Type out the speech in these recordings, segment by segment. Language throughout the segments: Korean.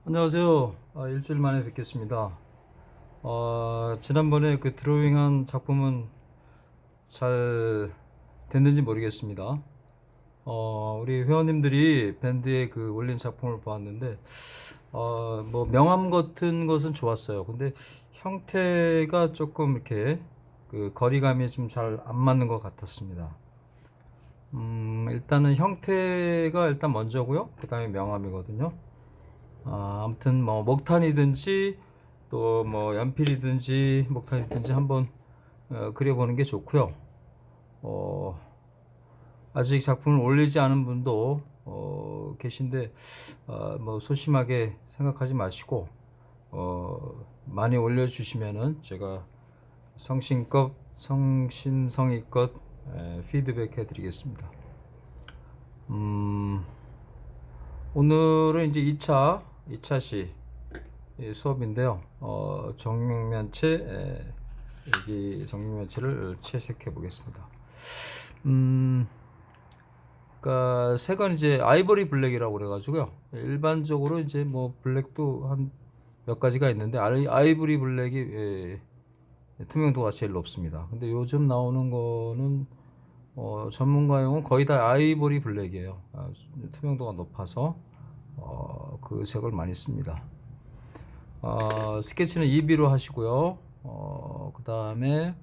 안녕하세요. 일주일 만에 뵙겠습니다. 지난번에 그 드로잉한 작품은 잘 됐는지 모르겠습니다. 우리 회원님들이 밴드에 그 올린 작품을 보았는데, 뭐 명암 같은 것은 좋았어요. 근데 형태가 조금 이렇게 그 거리감이 좀 잘 안 맞는 것 같았습니다. 일단은 형태가 일단 먼저고요. 그 다음에 명암이거든요. 아무튼 뭐 목탄이든지 또 뭐 연필이든지 목탄이든지 한번 그려보는 게 좋고요. 어, 아직 작품을 올리지 않은 분도 계신데 뭐 소심하게 생각하지 마시고 많이 올려주시면은 제가 성심성의껏 피드백 해드리겠습니다. 음, 오늘은 이제 2차 수업인데요. 여기 정육면체를 채색해 보겠습니다. 음, 그러니까 색은 이제 아이보리 블랙이라고 그래가지고요. 일반적으로 이제 뭐 블랙도 한 몇 가지가 있는데 아이보리 블랙이 투명도가 제일 높습니다. 근데 요즘 나오는 거는 전문가용은 거의 다 아이보리 블랙이에요. 투명도가 높아서 그 색을 많이 씁니다. 스케치는 2B로 하시고요. 그 다음에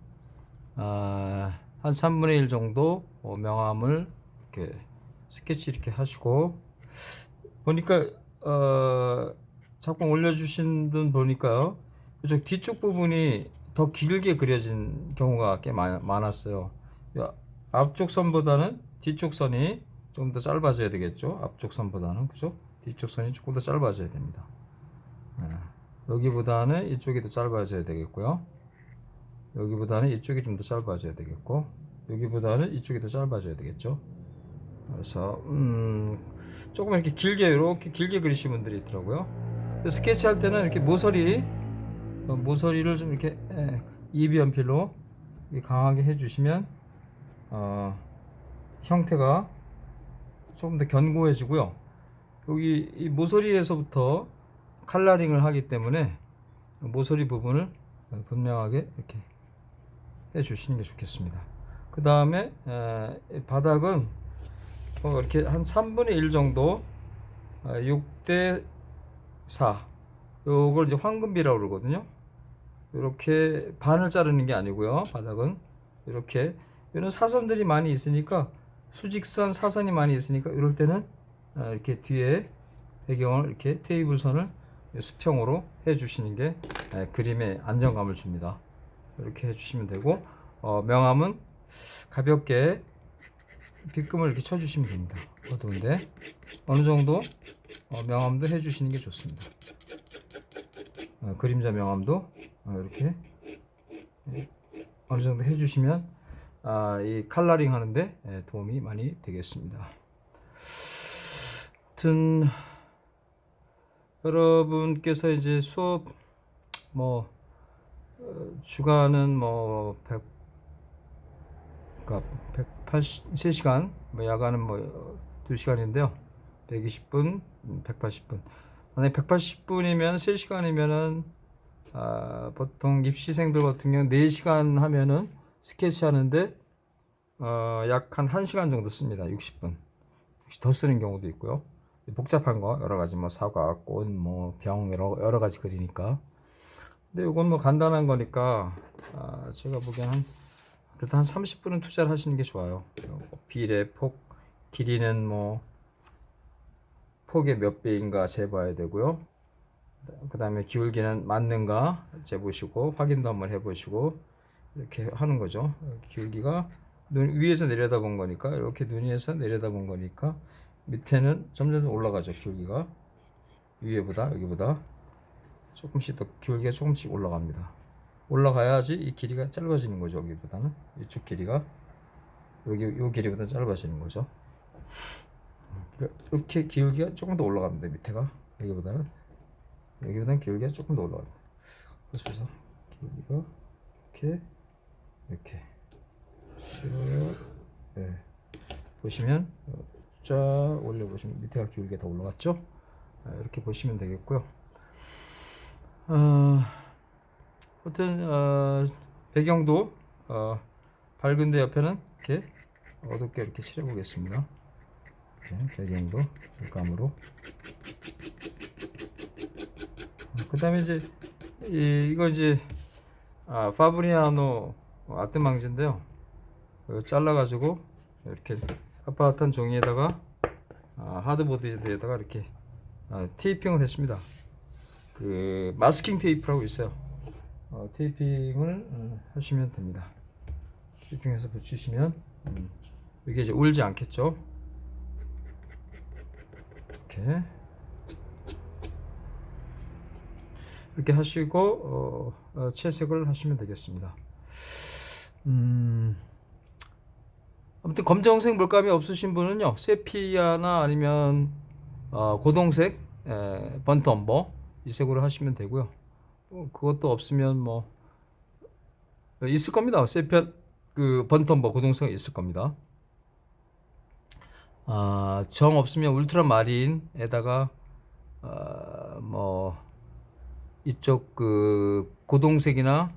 한 3분의 1 정도 명암을 이렇게 스케치 이렇게 하시고 보니까 작품 올려주신 분 보니까요. 이쪽 뒤쪽 부분이 더 길게 그려진 경우가 꽤 많았어요. 앞쪽 선보다는 뒤쪽 선이 좀 더 짧아져야 되겠죠. 앞쪽 선보다는 그죠? 뒤쪽 선이 조금 더 짧아져야 됩니다. 여기보다는 이쪽이 더 짧아져야 되겠고요. 여기보다는 이쪽이 좀 더 짧아져야 되겠고, 여기보다는 이쪽이 더 짧아져야 되겠죠. 그래서 조금 이렇게 길게 그리시는 분들이 있더라고요. 스케치 할 때는 이렇게 모서리를 좀 이렇게 이비 연필로 강하게 해주시면 형태가 조금 더 견고해지고요. 여기 이 모서리에서부터 칼라링을 하기 때문에 모서리 부분을 분명하게 이렇게 해 주시는 게 좋겠습니다. 그 다음에 바닥은 이렇게 한 3분의 1 정도 6대 4 요걸 이제 황금비라고 그러거든요. 이렇게 반을 자르는 게 아니고요. 바닥은 이렇게 이런 사선들이 많이 있으니까 수직선 사선이 많이 있으니까 이럴 때는 이렇게 뒤에 배경을 이렇게 테이블 선을 수평으로 해 주시는 게 그림에 안정감을 줍니다. 이렇게 해 주시면 되고 명암은 가볍게 빗금을 이렇게 쳐 주시면 됩니다. 어두운데 어느 정도 명암도 해 주시는 게 좋습니다. 그림자 명암도 이렇게 어느 정도 해 주시면 이 컬러링 하는데 도움이 많이 되겠습니다. 하여튼 여러분께서 이제 수업 뭐 주간은 뭐 183시간, 뭐 야간은 뭐 2시간인데요. 120분, 180분. 만약에 180분이면 3시간이면은 보통 입시생들 같은 경우는 4시간 하면은 스케치 하는데 약 한 1시간 정도 씁니다. 60분. 혹시 더 쓰는 경우도 있고요. 복잡한 거 여러 가지 뭐 사과, 꽃, 뭐 병 여러 가지 그리니까. 근데 이건 뭐 간단한 거니까 제가 보기엔 그래도 한 30분은 투자를 하시는 게 좋아요. 빌의 폭, 길이는 뭐 폭의 몇 배인가 재봐야 되고요. 그 다음에 기울기는 맞는가 재보시고 확인도 한번 해보시고 이렇게 하는 거죠. 기울기가 눈 위에서 내려다본 거니까 이렇게 눈 위에서 내려다본 거니까 밑에는 점점 올라가죠. 기울기가 위에보다 여기보다 조금씩 더 기울기가 조금씩 올라갑니다. 올라가야지 이 길이가 짧아지는 거죠. 여기보다는 이쪽 길이가 요 길이보다 짧아지는 거죠. 이렇게 기울기가 조금 더 올라갑니다. 밑에가 여기보다는 기울기가 조금 더 올라갑니다. 그래서 기울기가 이렇게 네. 보시면 쫙 올려 보시면 밑에가 기울기가 더 올라갔죠. 이렇게 보시면 되겠고요. 아무튼 배경도 밝은데 옆에는 이렇게 어둡게 이렇게 칠해 보겠습니다. 배경도 물감으로. 그 다음에 이제 이거 이제 파브리아노 아트망지인데요. 잘라 가지고 이렇게 빳빳한 종이에다가 하드보드에다가 이렇게 테이핑을 했습니다. 그 마스킹 테이프라고 있어요. 테이핑을 하시면 됩니다. 테이핑해서 붙이시면 이게 이제 울지 않겠죠. 이렇게 하시고 채색을 하시면 되겠습니다. 아무튼 검정색 물감이 없으신 분은요, 세피아나 아니면 고동색 번트엄버 이 색으로 하시면 되고요. 그것도 없으면 뭐 있을 겁니다. 세피아 그 번트엄버 고동색은 있을 겁니다. 정 없으면 울트라마린에다가 뭐 이쪽 그 고동색이나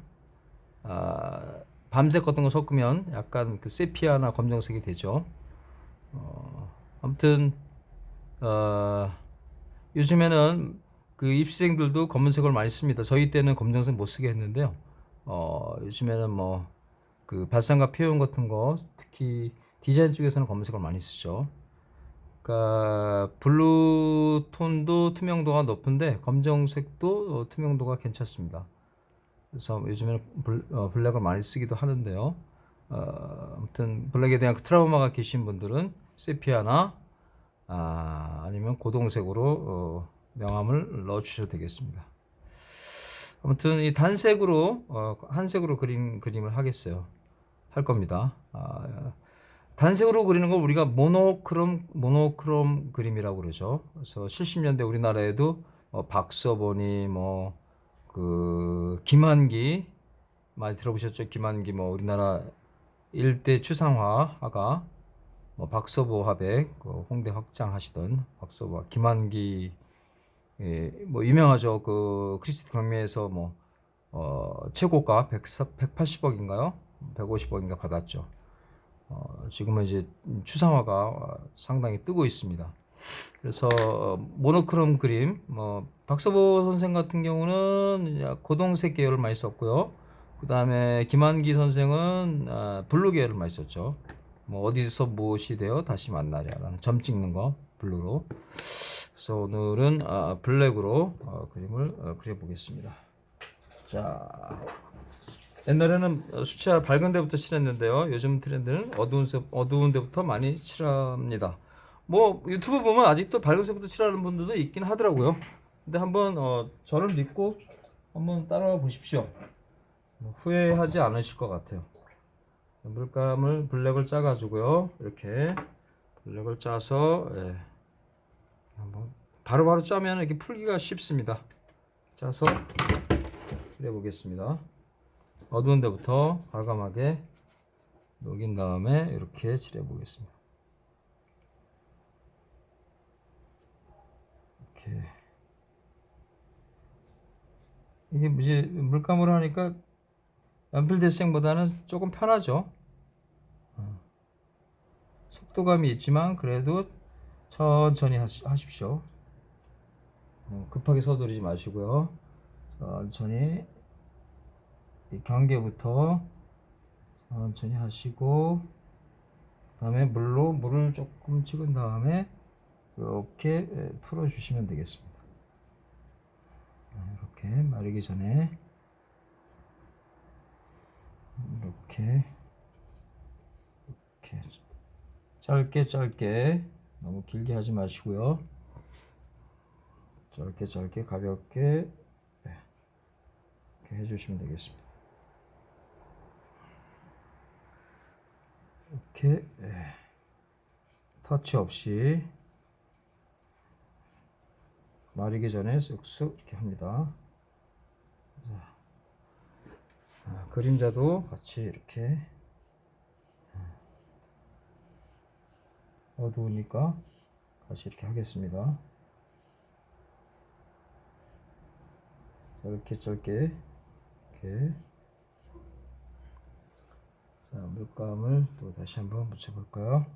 밤색 같은 거 섞으면 약간 그 세피아나 검정색이 되죠. 아무튼 요즘에는 그 입시생들도 검은색을 많이 씁니다. 저희 때는 검정색 못 쓰게 했는데요. 요즘에는 뭐 그 발상과 표현 같은 거, 특히 디자인 쪽에서는 검은색을 많이 쓰죠. 그러니까 블루 톤도 투명도가 높은데 검정색도 투명도가 괜찮습니다. 그래서 요즘에는 블랙을 많이 쓰기도 하는데요. 아무튼 블랙에 대한 트라우마가 계신 분들은 세피아나 아니면 고동색으로 명암을 넣어 주셔도 되겠습니다. 아무튼 이 단색으로 한색으로 그림을 하겠어요. 할 겁니다. 단색으로 그리는 걸 우리가 모노크롬 그림이라고 그러죠. 그래서 70년대 우리나라에도 박서본이 뭐 그 김한기 많이 들어보셨죠? 김한기 뭐 우리나라 일대 추상화가 뭐 박서보 화백 홍대 확장하시던 박서보 김한기 뭐 유명하죠. 그 크리스트 경매에서 뭐 최고가 180억인가요? 150억인가 받았죠. 지금은 이제 추상화가 상당히 뜨고 있습니다. 그래서 모노크롬 그림, 뭐 박서보 선생 같은 경우는 고동색 계열을 많이 썼고요. 그 다음에 김한기 선생은 블루 계열을 많이 썼죠. 뭐 어디서 무엇이 되어 다시 만나자라는 점 찍는 거 블루로. 그래서 오늘은 블랙으로 그림을 그려보겠습니다. 자, 옛날에는 수채화 밝은 데부터 칠했는데요. 요즘 트렌드는 어두운 데부터 많이 칠합니다. 뭐 유튜브 보면 아직도 밝은 색부터 칠하는 분들도 있긴 하더라고요. 근데 한번 저를 믿고 한번 따라와 보십시오. 후회하지 않으실 것 같아요. 물감을 블랙을 짜 가지고요. 이렇게 블랙을 짜서 한번 바로바로 짜면 이렇게 풀기가 쉽습니다. 짜서 그려 보겠습니다. 어두운 데부터 과감하게 녹인 다음에 이렇게 칠해 보겠습니다. 이렇게 이게 이제 물감으로 하니까 연필 대생보다는 조금 편하죠. 속도감이 있지만 그래도 천천히 하십시오. 급하게 서두르지 마시고요. 천천히 이 경계부터 천천히 하시고 그다음에 물을 조금 찍은 다음에 이렇게 풀어 주시면 되겠습니다. 이렇게 마르기 전에 이렇게 짧게 너무 길게 하지 마시고요. 짧게 가볍게 이렇게 해주시면 되겠습니다. 이렇게 터치 없이 마르기 전에 쓱쓱 이렇게 합니다. 그림자도 같이 이렇게 어두우니까 같이 이렇게 하겠습니다. 이렇게 짧게 이렇게. 자, 물감을 또 다시 한번 묻혀볼까요?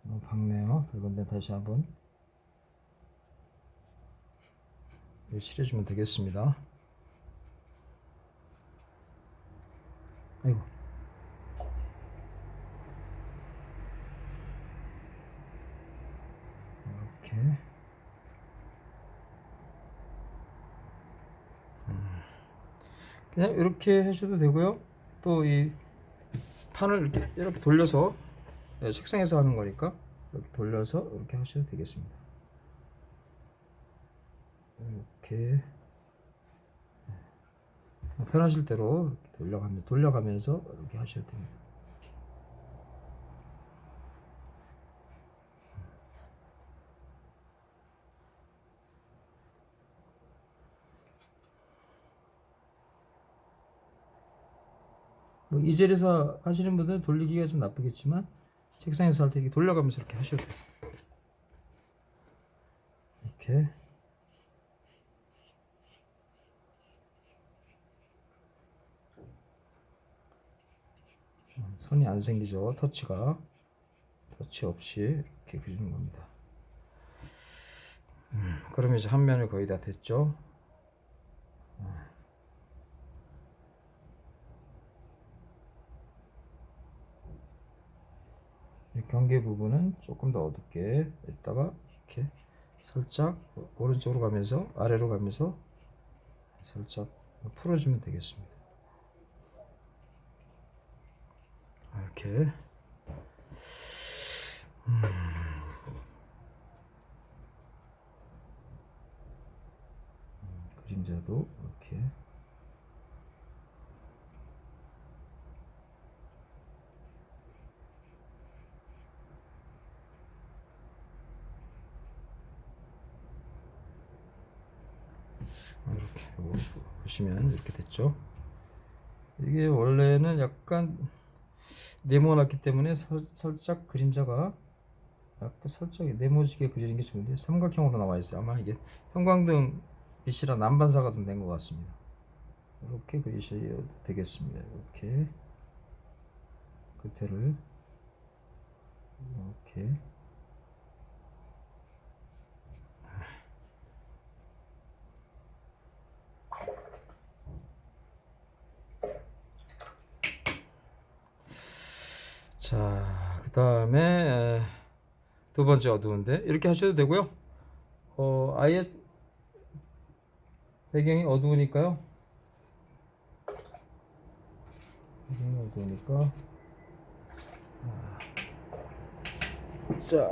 너무 밝네요. 붉은데 다시 한번 칠해주면 되겠습니다. 아이고. 이렇게. 그냥 이렇게 하셔도 되고요. 또 이 판을 이렇게 돌려서, 책상에서 하는 거니까 이렇게 돌려서 이렇게 하셔도 되겠습니다. 이렇게 편하실 대로 이렇게 돌려가면서 이렇게 하셔도 됩니다. 뭐 이젤에서 하시는 분들은 돌리기가 좀 나쁘겠지만 책상에서 할 때 이렇게 돌려가면서 이렇게 하셔도 돼요. 이렇게. 선이 안 생기죠. 터치 없이 이렇게 그리는 겁니다. 그러면 이제 한 면이 거의 다 됐죠. 이 경계 부분은 조금 더 어둡게 했다가 이렇게 살짝 오른쪽으로 가면서 아래로 가면서 살짝 풀어주면 되겠습니다. 이렇게. 그림자도 이렇게. 이렇게 보시면 이렇게 됐죠. 이게 원래는 약간 네모났기 때문에 살짝 그림자가 약간 살짝 네모지게 그리는 게 좋은데 삼각형으로 나와 있어요. 아마 이게 형광등 빛이라 난반사가 좀 된 것 같습니다. 이렇게 그리셔도 되겠습니다. 이렇게 끝에를 이렇게. 자, 그 다음에 두 번째 어두운데 이렇게 하셔도 되고요. 아예 배경이 어두우니까요. 배경이 어두우니까. 자,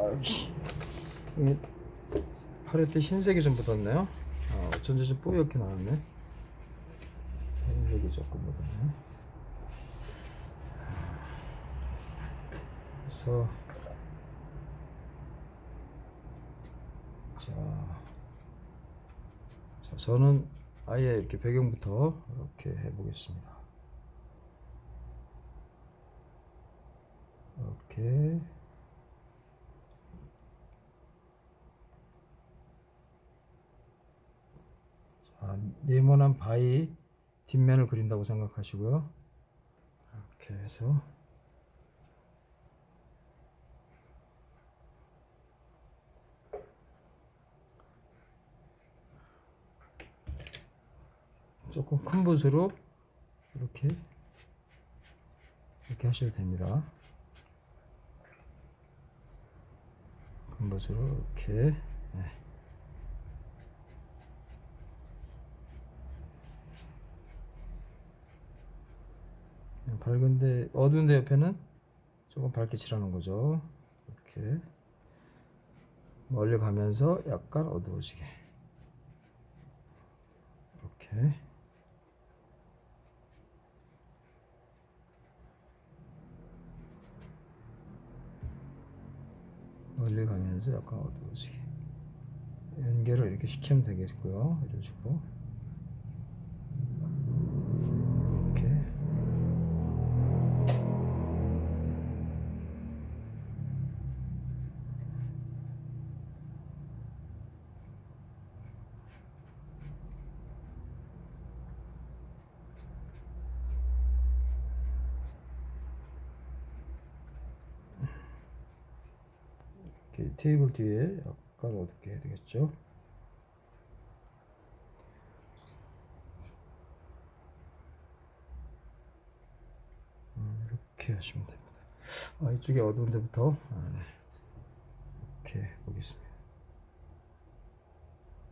팔에때 흰색이 좀 묻었네요. 어쩐지 좀 뿌옇게 나왔네. 흰색이 조금 묻었네. 그래서 자, 저는 아예 이렇게 배경부터 이렇게 해보겠습니다. 이렇게. 자, 네모난 바위 뒷면을 그린다고 생각하시고요. 이렇게 해서 조금 큰 붓으로 이렇게 하셔도 됩니다. 큰 붓으로 이렇게. 네. 밝은데 어두운데 옆에는 조금 밝게 칠하는 거죠. 이렇게 멀리 가면서 약간 어두워지게 이렇게. 멀리 가면서 약간 어두워지게 연결을 이렇게 시키면 되겠고요. 이런 식으로 이렇게. 이렇게 테이블 뒤에 약간 어둡게 해야 되겠죠. 이렇게 하시면 됩니다. 이쪽에 어두운 데부터 네. 이렇게 보겠습니다.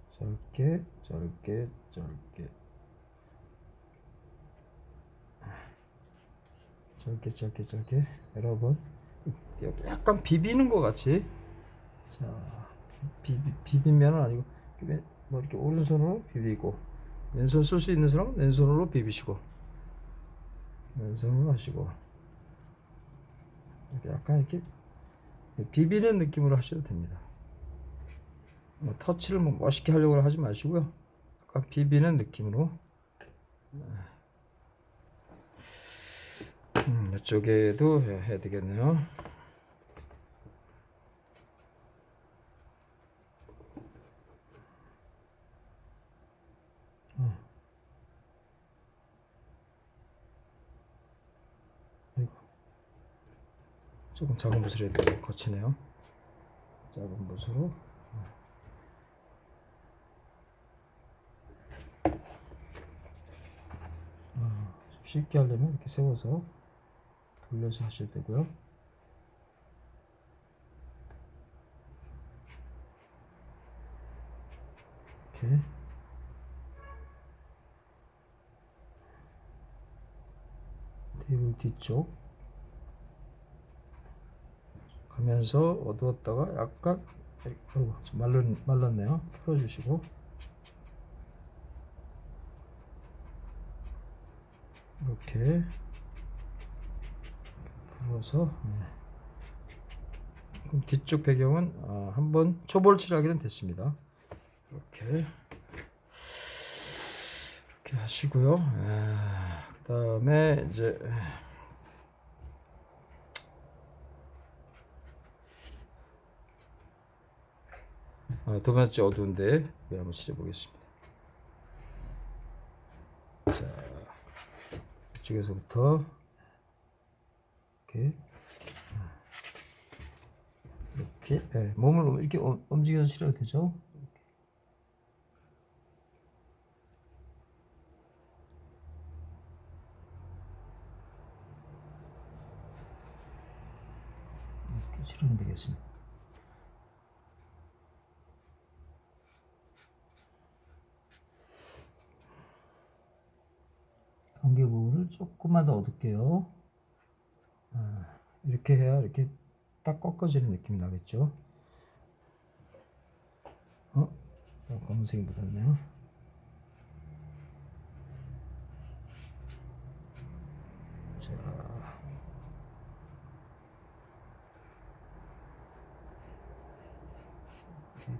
짧게 짧게 짧게 짧게 짧게 짧게 여러 번 약간 비비는 것 같이. 자, 비비면은 아니고 뭐 이렇게 오른손으로 비비고, 왼손 쓸 수 있는 사람은 왼손으로 비비시고, 왼손으로 하시고, 이렇게 약간 이렇게 비비는 느낌으로 하셔도 됩니다. 뭐 터치를 뭐 멋있게 하려고 하지 마시고요. 약간 비비는 느낌으로. 이쪽에도 해야 되겠네요. 아이고, 조금 작은 붓을 해야 되고 거치네요. 작은 붓으로. 쉽게 하려면 이렇게 세워서 돌려서 하셔도 되고요. 이렇게 테이블 뒤쪽 가면서 어두웠다가 약간 좀 말랐네요. 풀어주시고 이렇게 풀어서 그럼 뒤쪽 배경은 한번 초벌칠하기는 됐습니다. 이렇게 하시고요. 그 다음에 이제 두 번째 어두운데 한번 칠해 보겠습니다. 자, 이쪽에서부터 이렇게 몸을 이렇게 움직여서 칠해도 되죠. 이렇게 칠하면 되겠습니다. 경계 부분을 조금만 더 어둡게요. 이렇게 해야 이렇게 딱 꺾어지는 느낌이 나겠죠. 검은색이 묻었네요. 자,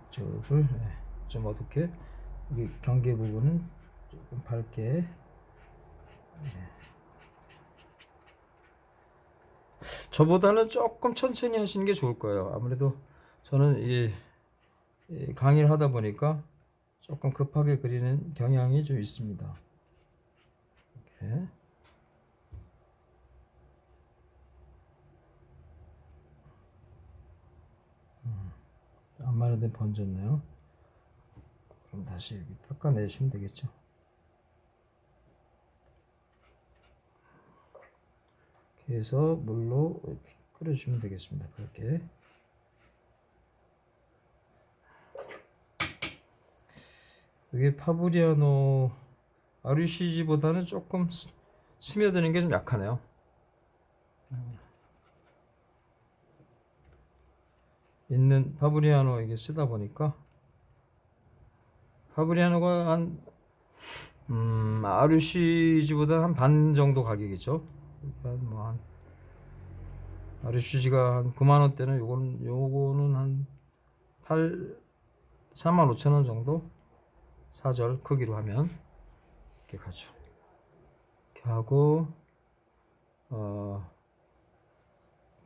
이쪽을 좀 어둡게, 여기 경계 부분은 조금 밝게. 저보다는 조금 천천히 하시는 게 좋을 거예요. 아무래도 저는 이 강의를 하다 보니까 조금 급하게 그리는 경향이 좀 있습니다. 이렇게. 안 마련된 번졌네요. 그럼 다시 여기 닦아내시면 되겠죠. 이렇게 해서 물로 이렇게 끓여주면 되겠습니다. 그렇게. 이게 파브리아노 아르시지보다는 조금 스며드는 게 좀 약하네요. 있는 파브리아노 이게 쓰다 보니까 파브리아노가 한 아르시지보다 한 반 정도 가격이죠. 한 아르시지가 한 9만 원대는 요거는 한 45,000원 정도, 사절 크기로 하면 이렇게 가죠. 이렇게 하고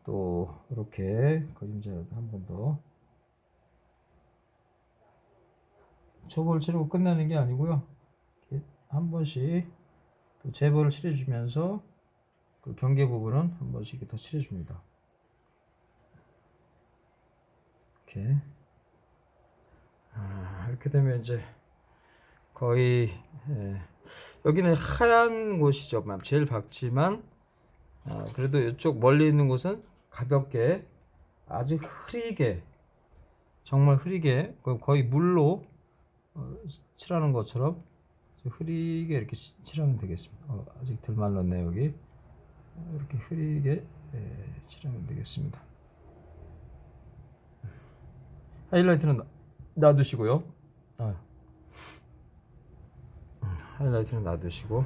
또 이렇게 그림자 한 번 더 초벌 치르고 끝내는 게 아니고요. 이렇게 한 번씩 또 재벌을 칠해주면서 그 경계 부분은 한 번씩 더 칠해줍니다. 이렇게. 이렇게 되면 이제 거의 여기는 하얀 곳이죠. 제일 밝지만 그래도 이쪽 멀리 있는 곳은 가볍게 아주 흐리게, 정말 흐리게 거의 물로 칠하는 것처럼 흐리게 이렇게 칠하면 되겠습니다. 아직 덜 말랐네 여기. 이렇게 흐리게 칠하면 되겠습니다. 하이라이트는 놔두시고요. 하이라이트는 놔두시고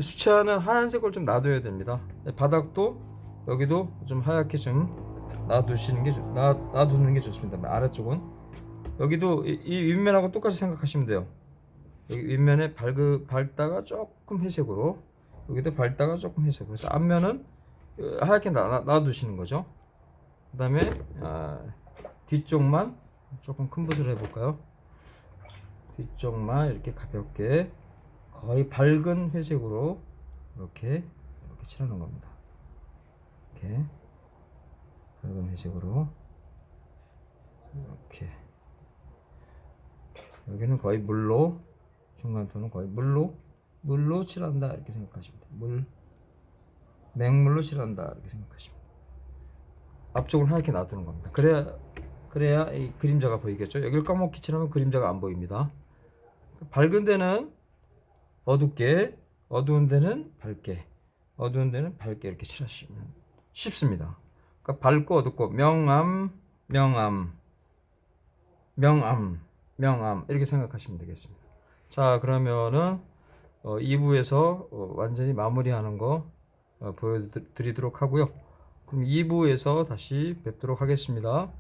수채화는 하얀색을 좀 놔둬야 됩니다. 바닥도 여기도 좀 하얗게 좀 놔두시는 게 놔두는 게 좋습니다. 아래쪽은 여기도 이 윗면하고 똑같이 생각하시면 돼요. 여기 윗면에 밝다가 조금 회색으로, 여기도 밝다가 조금 회색으로. 그래서 앞면은 하얗게 놔두시는 거죠. 그 다음에 뒤쪽만 조금 큰 붓으로 해볼까요? 뒤쪽만 이렇게 가볍게 거의 밝은 회색으로 이렇게 칠하는 겁니다. 이렇게 밝은 회색으로 이렇게. 여기는 거의 물로, 중간 톤은 거의 물로 칠한다 이렇게 생각하시면 돼요. 맹물로 칠한다 이렇게 생각하시면 돼요. 앞쪽은 하얗게 놔두는 겁니다. 그래야 이 그림자가 보이겠죠. 여기를 까맣게 칠하면 그림자가 안 보입니다. 밝은 데는 어둡게, 어두운 데는 밝게, 어두운 데는 밝게 이렇게 칠하시면 쉽습니다. 그러니까 밝고 어둡고 명암, 명암, 명암, 명암 이렇게 생각하시면 되겠습니다. 자, 그러면은 2부에서 완전히 마무리하는 거 보여드리도록 하고요. 그럼 2부에서 다시 뵙도록 하겠습니다.